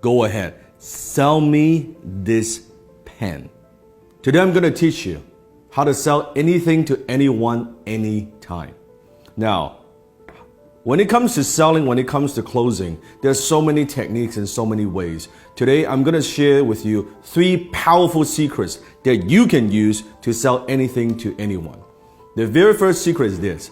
go ahead, sell me this pen. Today I'm going to teach you how to sell anything to anyone, anytime. Now, when it comes to selling, when it comes to closing, there's so many techniques and so many ways. Today, I'm going to share with you 3 powerful secrets that you can use to sell anything to anyone. The very first secret is this.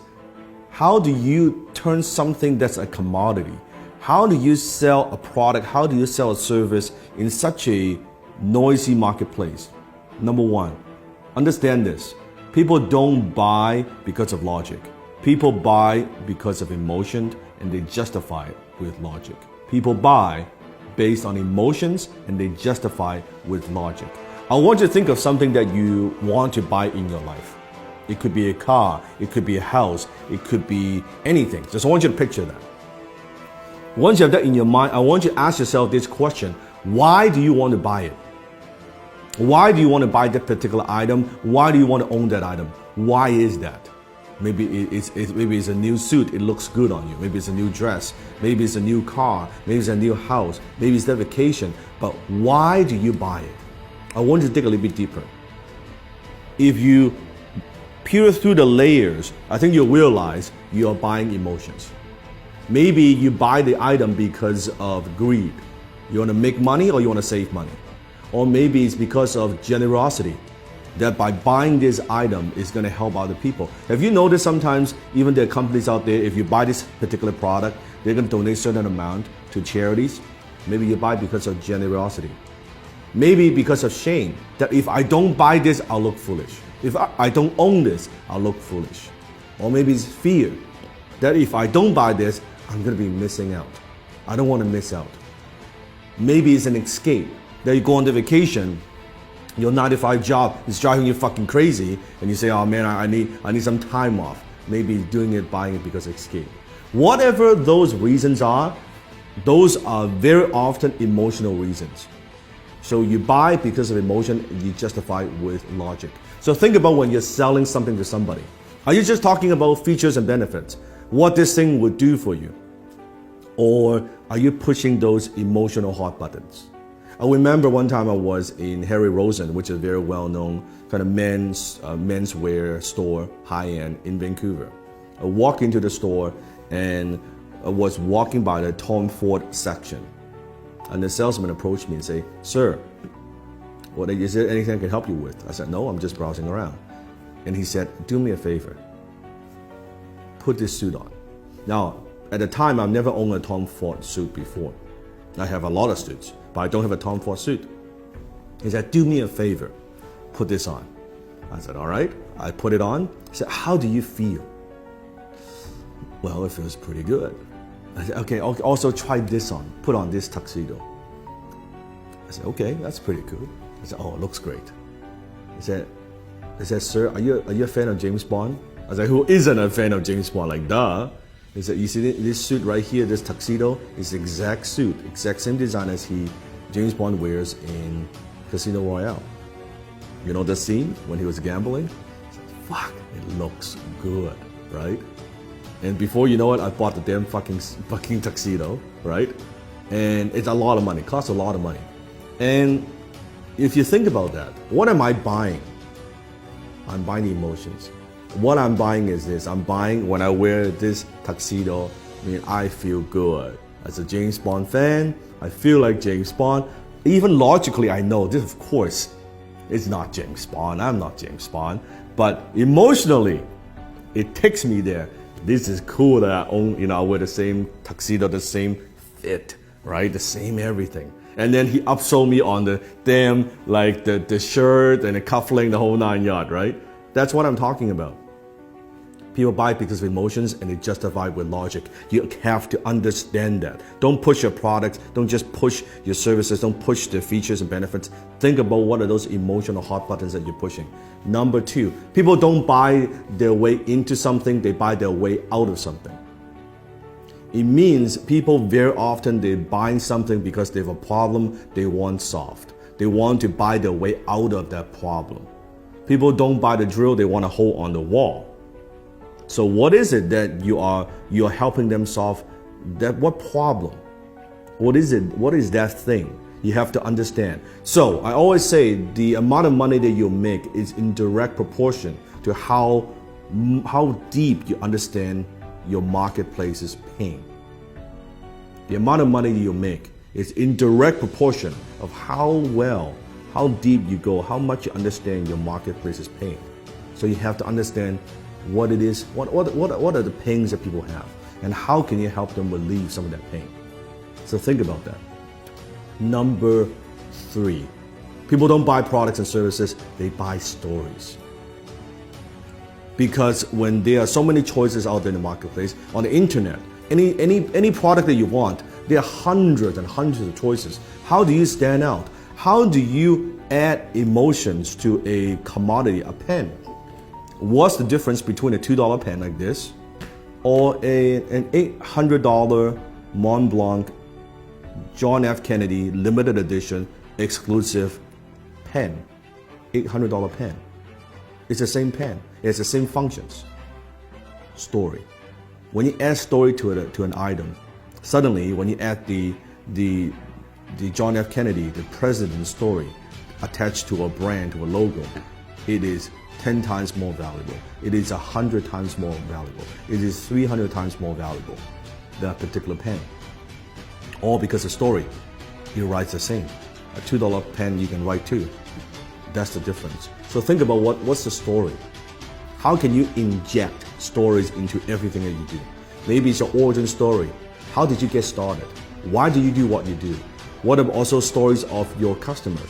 How do you turn something that's a commodity? How do you sell a product? How do you sell a service in such a noisy marketplace? Number 1, understand this. People don't buy because of logic. People buy because of emotion, and they justify it with logic. People buy based on emotions, and they justify it with logic. I want you to think of something that you want to buy in your life. It could be a car, it could be a house, it could be anything. Just want you to picture that. Once you have that in your mind, I want you to ask yourself this question. Why do you want to buy it? Why do you want to buy that particular item? Why do you want to own that item? Why is that? Maybe it's a new suit, it looks good on you. Maybe it's a new dress. Maybe it's a new car. Maybe it's a new house. Maybe it's that vacation. But why do you buy it? I want you to dig a little bit deeper. If you peer through the layers, I think you'll realize you are buying emotions. Maybe you buy the item because of greed. You want to make money or you want to save money. Or maybe it's because of generosity, that by buying this item is going to help other people. Have you noticed sometimes even there are companies out there, if you buy this particular product, they're going to donate a certain amount to charities? Maybe you buy because of generosity. Maybe because of shame, that if I don't buy this, I'll look foolish. If I don't own this, I'll look foolish. Or maybe it's fear, that if I don't buy this, I'm going to be missing out. I don't want to miss out. Maybe it's an escape, that you go on the vacation, your 9-to-5 job is driving you fucking crazy, and you say, oh man, I need some time off. Maybe doing it, buying it because of escape. Whatever those reasons are, those are very often emotional reasons. So you buy because of emotion, and you justify it with logic. So think about when you're selling something to somebody. Are you just talking about features and benefits? What this thing would do for you? Or are you pushing those emotional hot buttons? I remember one time I was in Harry Rosen, which is a very well-known kind of menswear store, high-end in Vancouver. I walked into the store and I was walking by the Tom Ford section. And the salesman approached me and said, sir, is there anything I can help you with? I said, no, I'm just browsing around. And he said, do me a favor. Put this suit on. Now, at the time, I've never owned a Tom Ford suit before. I have a lot of suits, but I don't have a Tom Ford suit. He said, do me a favor, put this on. I said, all right. I put it on. He said, how do you feel? Well, it feels pretty good. I said, okay, also try this on. Put on this tuxedo. I said, okay, that's pretty cool. I said, oh, it looks great. He said, sir, are you a fan of James Bond? I was like, who isn't a fan of James Bond? Like, duh. He said, you see this suit right here, this tuxedo, is the exact suit, exact same design as James Bond wears in Casino Royale. You know the scene when he was gambling? I said, fuck, it looks good, right? And before you know it, I bought the damn fucking tuxedo, right? And it's a lot of money, costs a lot of money. And if you think about that, what am I buying? I'm buying emotions. What I'm buying is this. I'm buying when I wear this tuxedo, I feel good. As a James Bond fan, I feel like James Bond. Even logically, I know this, of course, is not James Bond. I'm not James Bond. But emotionally, it takes me there. This is cool that I own, I wear the same tuxedo, the same fit, right? The same everything. And then he upsold me on the damn, like the shirt and the cufflink, the whole 9 yards, right? That's what I'm talking about. People buy because of emotions and they justify with logic. You have to understand that. Don't push your products. Don't just push your services. Don't push the features and benefits. Think about what are those emotional hot buttons that you're pushing. Number 2, people don't buy their way into something. They buy their way out of something. It means people very often they're buying something because they have a problem they want solved. They want to buy their way out of that problem. People don't buy the drill. They want a hole on the wall. So what is it that you're helping them solve? What problem? What is it? What is that thing? You have to understand. So I always say the amount of money that you make is in direct proportion to how deep you understand your marketplace's pain. The amount of money you make is in direct proportion of how deep you go, how much you understand your marketplace's pain. So you have to understand what it is, what are the pains that people have, and how can you help them relieve some of that pain. So think about that. Number 3, people don't buy products and services, they buy stories. Because when there are so many choices out there in the marketplace, on the internet, any product that you want, there are hundreds and hundreds of choices. How do you stand out? How do you add emotions to a commodity, a pen? What's the difference between a $2 pen like this or an $800 Mont Blanc John F. Kennedy limited edition exclusive pen? $800 pen. It's the same pen. It's the same functions. Story. When you add story to an item, suddenly when you add the John F. Kennedy, the president's story attached to a brand, to a logo, it is 10 times more valuable. It is 100 times more valuable. It is 300 times more valuable, that particular pen. All because the story, it writes the same. A $2 pen you can write too. That's the difference. So think about what's the story? How can you inject stories into everything that you do? Maybe it's your origin story. How did you get started? Why do you do what you do? What are also stories of your customers?